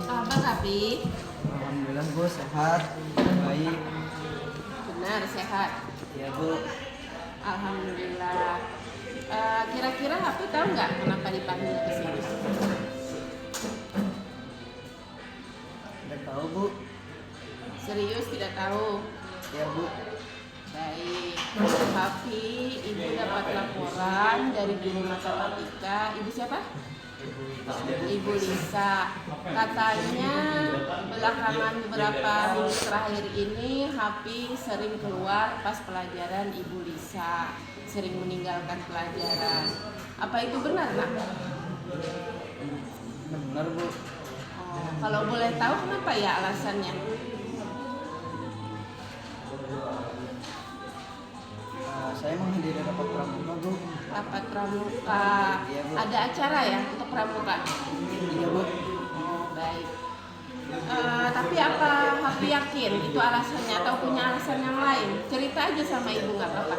Apa tapi? Alhamdulillah Bu, sehat, baik. Benar sehat. Ya Bu, Alhamdulillah. Kira-kira Hafi tahu nggak kenapa dipanggil ke sini? udah tahu Bu. Serius tidak tahu? Ya Bu, Baik. Hafi, ibu dapat laporan dari guru matematika. Ibu siapa? Ibu Lisa. Katanya belakangan beberapa minggu terakhir ini Hafi sering keluar pas pelajaran Ibu Lisa, sering meninggalkan pelajaran. Apa itu benar, Nak? benar Bu. Oh, kalau boleh tahu kenapa ya alasannya? Saya menghadiri rapat pramuka Bu. Rapat pramuka. Iya, Bu. Ada acara ya untuk pramuka? Iya Bu. Baik. Tapi apa Hafi yakin itu alasannya atau punya alasan yang lain? Cerita aja sama ibu, nggak apa-apa.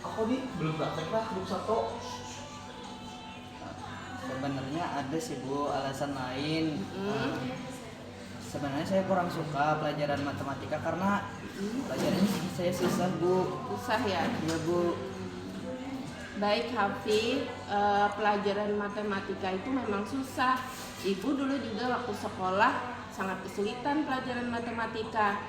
Aku nih belum praktek lah, belum satu. Sebenarnya ada sih Bu alasan lain. Hmm. Sebenarnya saya kurang suka pelajaran matematika karena pelajarannya saya susah Bu. Susah ya. Iya Bu. Baik Hafi, pelajaran matematika itu memang susah. Ibu dulu juga waktu sekolah sangat kesulitan pelajaran matematika.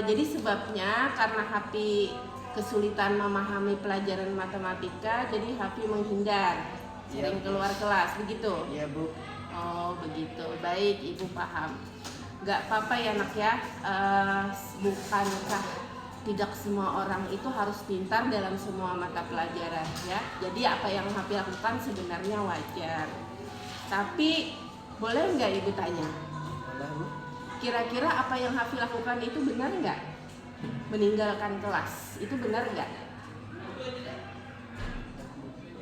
Jadi sebabnya karena Hafi kesulitan memahami pelajaran matematika, jadi Hafi menghindar, sering keluar kelas, begitu? Iya Bu. Oh begitu, baik ibu paham. Gak apa-apa ya nak ya, bukankah tidak semua orang itu harus pintar dalam semua mata pelajaran ya. Jadi apa yang Hafi lakukan sebenarnya wajar. Tapi boleh nggak ibu tanya? Boleh Bu. Kira-kira apa yang Hafi lakukan itu benar nggak? Meninggalkan kelas, itu benar nggak?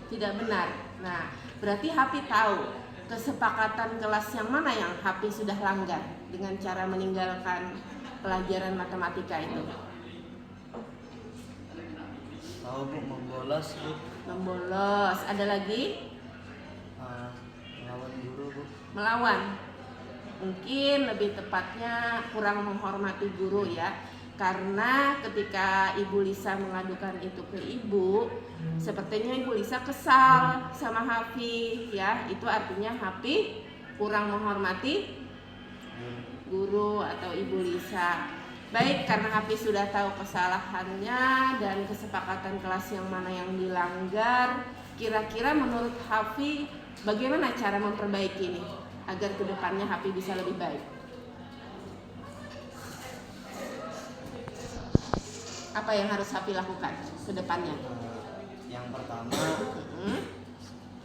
Tidak benar. Nah, berarti Hafi tahu kesepakatan kelas yang mana yang Hafi sudah langgar dengan cara meninggalkan pelajaran matematika itu. Tahu Bu, membolos Bu. Membolos, ada lagi? Melawan guru Bu. Melawan. Mungkin lebih tepatnya kurang menghormati guru ya. Karena ketika Ibu Lisa mengadukan itu ke Ibu, sepertinya Ibu Lisa kesal sama Hafi ya. Itu artinya Hafi kurang menghormati guru atau Ibu Lisa. Baik, karena Hafi sudah tahu kesalahannya dan kesepakatan kelas yang mana yang dilanggar, kira-kira menurut Hafi bagaimana cara memperbaiki ini agar kedepannya Hafi bisa lebih baik? Apa yang harus Hafi lakukan ke depannya? Yang pertama,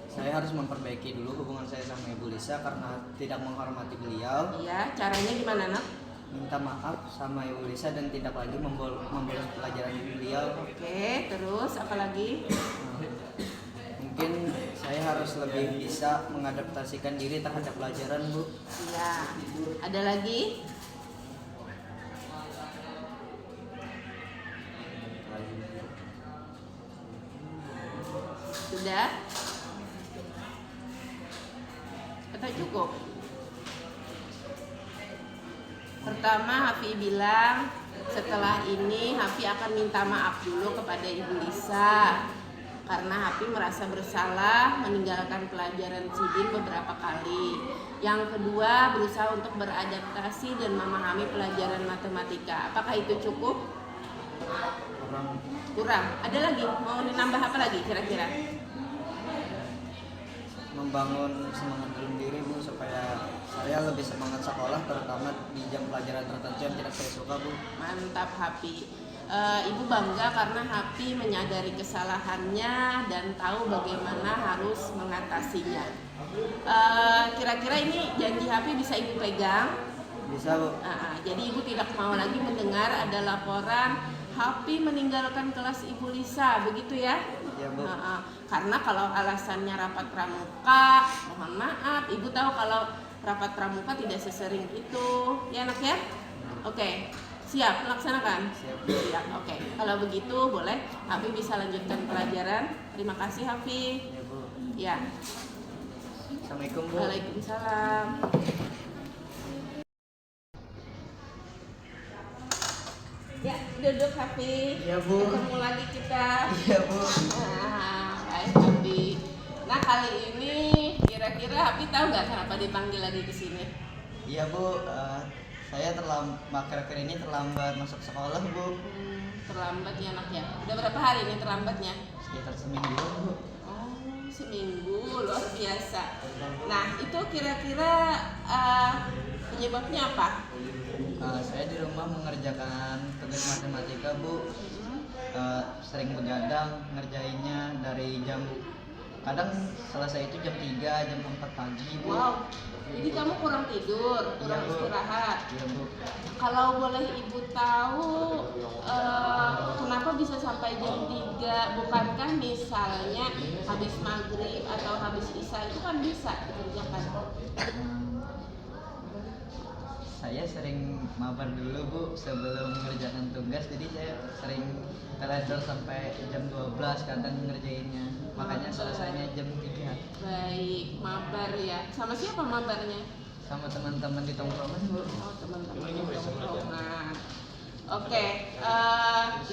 saya harus memperbaiki dulu hubungan saya sama Ibu Lisa karena tidak menghormati beliau. Iya, caranya gimana nak? Minta maaf sama Ibu Lisa dan tidak lagi membolos pelajaran beliau. Oke, terus apa lagi? Mungkin saya harus lebih bisa mengadaptasikan diri terhadap pelajaran Bu. Iya, ada lagi? Sudah? Atau cukup? Pertama Hafi bilang setelah ini Hafi akan minta maaf dulu kepada Ibu Lisa karena Hafi merasa bersalah meninggalkan pelajaran Cidin beberapa kali. Yang kedua berusaha untuk beradaptasi dan memahami pelajaran matematika. Apakah itu cukup? Kurang. Ada lagi? Mau ditambah apa lagi kira-kira? Membangun semangat dalam diri Bu supaya saya lebih semangat sekolah terutama di jam pelajaran tertentu yang tidak saya suka Bu. Mantap Hafi. Ibu bangga karena Hafi menyadari kesalahannya dan tahu bagaimana harus mengatasinya. Kira-kira ini janji Hafi bisa Ibu pegang? Bisa Bu. Jadi Ibu tidak mau lagi mendengar ada laporan Happy meninggalkan kelas Ibu Lisa, begitu ya? Iya Bu. Karena kalau alasannya rapat pramuka, mohon maaf, Ibu tahu kalau rapat pramuka tidak sesering itu, ya anak ya? Oke, siap melaksanakan? Siap, oke. Kalau begitu boleh Happy bisa lanjutkan pelajaran. Terima kasih Happy. Iya Bu. Ya, Assalamualaikum Bu. Waalaikumsalam. Ya, duduk Happy. Iya Bu. Ketemu lagi kita. Iya Bu. Baik Happy. Nah kali ini kira-kira Happy tahu nggak kenapa dipanggil lagi ke sini? Iya Bu. Saya akhir-akhir ini terlambat masuk sekolah Bu. Terlambat ya anak ya. Udah berapa hari ini terlambatnya? Sekitar seminggu Bu. Oh, seminggu, luar biasa. Nah itu kira-kira penyebabnya apa? Saya di rumah mengerjakan tugas matematika Bu. Sering begadang ngerjainnya dari kadang selesai itu jam 3, jam 4 pagi Bu. Wow, jadi kamu kurang tidur, kurang Iya, Bu. istirahat. Iya Bu. Kalau boleh Ibu tahu kenapa bisa sampai jam 3? Bukankah misalnya habis maghrib atau habis isya itu kan bisa dikerjakan? Saya sering mabar dulu Bu sebelum mengerjakan tugas, jadi saya sering teledor sampai jam 12 kadang ngerjainnya, makanya selesainya jam 3. Baik, mabar ya. Sama siapa mabarnya? Sama teman-teman di tongkrongan Bu. Oh, teman-teman di tongkrongan. Oke,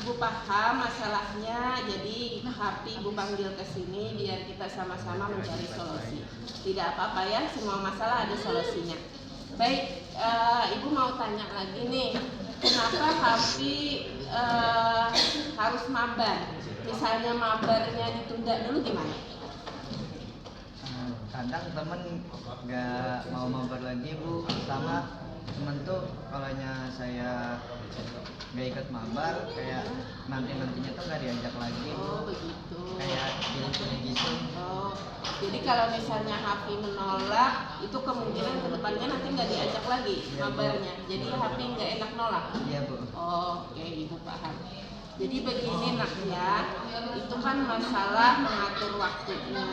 Ibu paham masalahnya. Jadi Happy Ibu panggil ke sini biar kita sama-sama mencari solusi. Tidak apa-apa ya, semua masalah ada solusinya. Baik, Ibu mau tanya lagi nih, kenapa Happy harus mabar? Misalnya mabarnya ditunda dulu gimana? Kadang temen nggak mau mabar lagi Bu, sama temen tuh kalaunya saya nggak ikut mabar kayak nantinya tuh nggak diajak lagi Bu. Oh begitu. Kayak pilih-pilih gitu. Oh, jadi kalau misalnya Happy menolak, itu kemungkinan kedepannya nanti nggak diajak lagi mabarnya. Jadi Happy nggak enak nolak. Iya Bu. Oh, oke, Ibu paham. Jadi begini nak ya, itu kan masalah mengatur waktunya,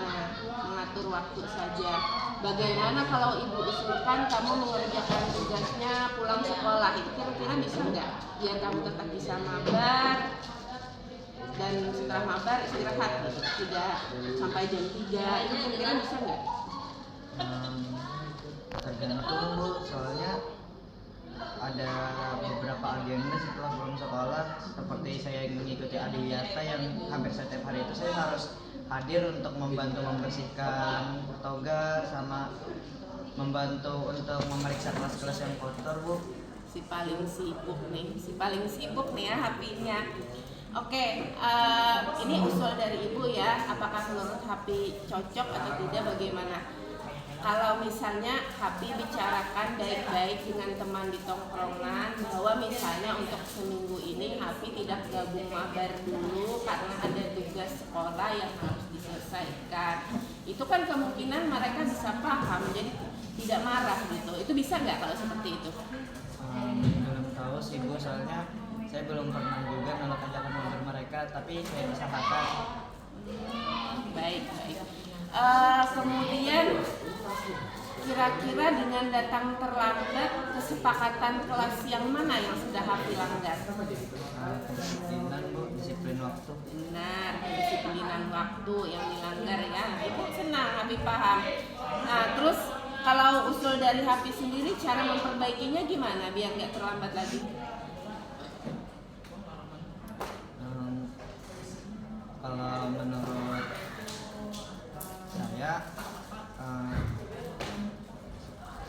mengatur waktu saja. Bagaimana kalau Ibu usulkan kamu mengerjakan tugasnya pulang sekolah, itu kira-kira bisa nggak? Biar kamu tetap bisa mabar dan setelah mabar istirahat, tidak sampai jam 3, itu kira-kira bisa nggak? Tergantung Bu, soalnya ada beberapa agenda setelah pulang sekolah, seperti saya mengikuti adiwiyata yang hampir setiap hari itu saya harus hadir untuk membantu membersihkan toga sama membantu untuk memeriksa kelas-kelas yang kotor Bu. Si paling sibuk nih ya Happy-nya. Oke, ini usul dari Ibu ya, apakah menurut Happy cocok atau tidak, bagaimana? Kalau misalnya Happy bicarakan baik-baik dengan teman di tongkrongan bahwa misalnya untuk seminggu ini Happy tidak gabung mabar dulu karena ada tugas sekolah yang harus diselesaikan, itu kan kemungkinan mereka bisa paham, jadi tidak marah gitu. Itu bisa nggak kalau seperti itu? Belum tahu sih Bu, soalnya saya belum pernah juga nolak ajakan mabar mereka, tapi saya usahakan. Baik. Kemudian kira-kira dengan datang terlambat, kesepakatan kelas yang mana yang sudah Happy langgar? Kedisiplinan Bu, disiplin waktu. Benar, kedisiplinan waktu yang dilanggar ya. Ibu senang Happy paham. Nah, terus kalau usul dari Happy sendiri, cara memperbaikinya gimana biar nggak terlambat lagi? Kalau menurut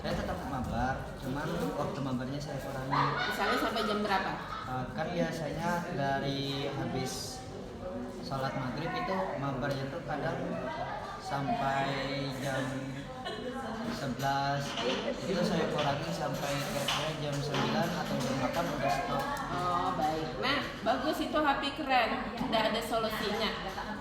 saya tetap mabar, cuman waktu mabarnya saya kurangi. Misalnya sampai jam berapa? Kan biasanya dari habis sholat maghrib itu mabarnya tuh kadang sampai jam 11, itu saya kurangi sampai kira-kira jam 9 atau jam 8 udah stop. Oh baik, nah bagus, itu Happy keren, udah ada solusinya.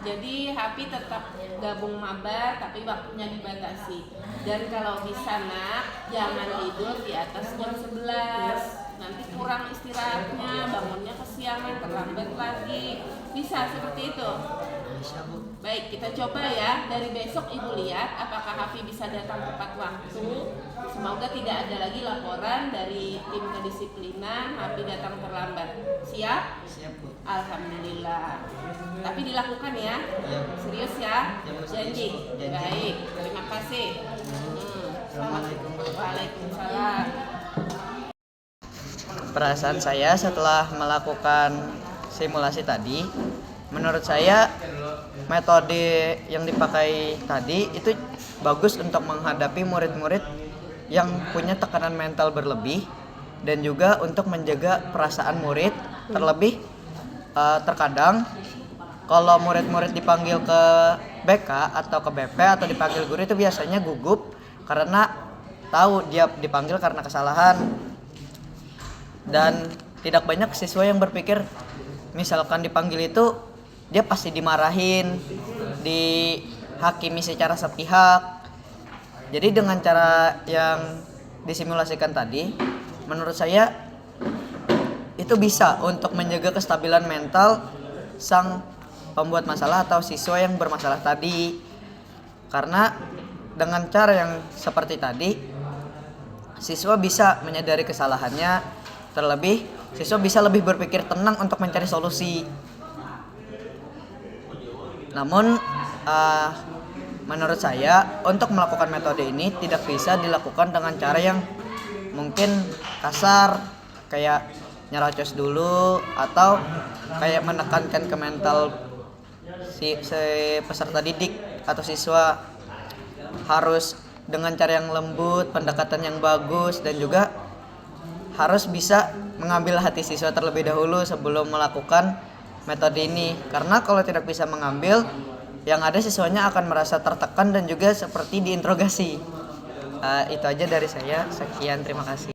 Jadi Happy tetap gabung mabar tapi waktunya dibatasi. Dan kalau bisa nak, jangan tidur di atas jam 11. nanti kurang istirahatnya, bangunnya kesiangan, terlambat lagi, bisa seperti itu. Bisa Bu. Baik, kita coba ya. Dari besok Ibu lihat apakah Hafi bisa datang tepat waktu. Semoga tidak ada lagi laporan dari tim kedisiplinan Hafi datang terlambat. Siap? Siap Bu. Alhamdulillah. Tapi dilakukan ya. Iya Bu. Serius ya? Ya, Bu, Janji. janji. Baik, terima kasih. Assalamualaikum. Waalaikumsalam. Perasaan saya setelah melakukan simulasi tadi, menurut saya metode yang dipakai tadi itu bagus untuk menghadapi murid-murid yang punya tekanan mental berlebih dan juga untuk menjaga perasaan murid. Terlebih terkadang kalau murid-murid dipanggil ke BK atau ke BP atau dipanggil guru itu biasanya gugup karena tahu dia dipanggil karena kesalahan. Dan tidak banyak siswa yang berpikir misalkan dipanggil itu dia pasti dimarahin, dihakimi secara sepihak. Jadi dengan cara yang disimulasikan tadi, menurut saya itu bisa untuk menjaga kestabilan mental sang pembuat masalah atau siswa yang bermasalah tadi. Karena dengan cara yang seperti tadi, siswa bisa menyadari kesalahannya. Terlebih, siswa bisa lebih berpikir tenang untuk mencari solusi. Namun, menurut saya untuk melakukan metode ini tidak bisa dilakukan dengan cara yang mungkin kasar, kayak nyerocos dulu atau kayak menekankan ke mental si peserta didik atau siswa. Harus dengan cara yang lembut, pendekatan yang bagus, dan juga harus bisa mengambil hati siswa terlebih dahulu sebelum melakukan metode ini. Karena kalau tidak bisa mengambil, yang ada siswanya akan merasa tertekan dan juga seperti diinterogasi. Itu aja dari saya. Sekian, terima kasih.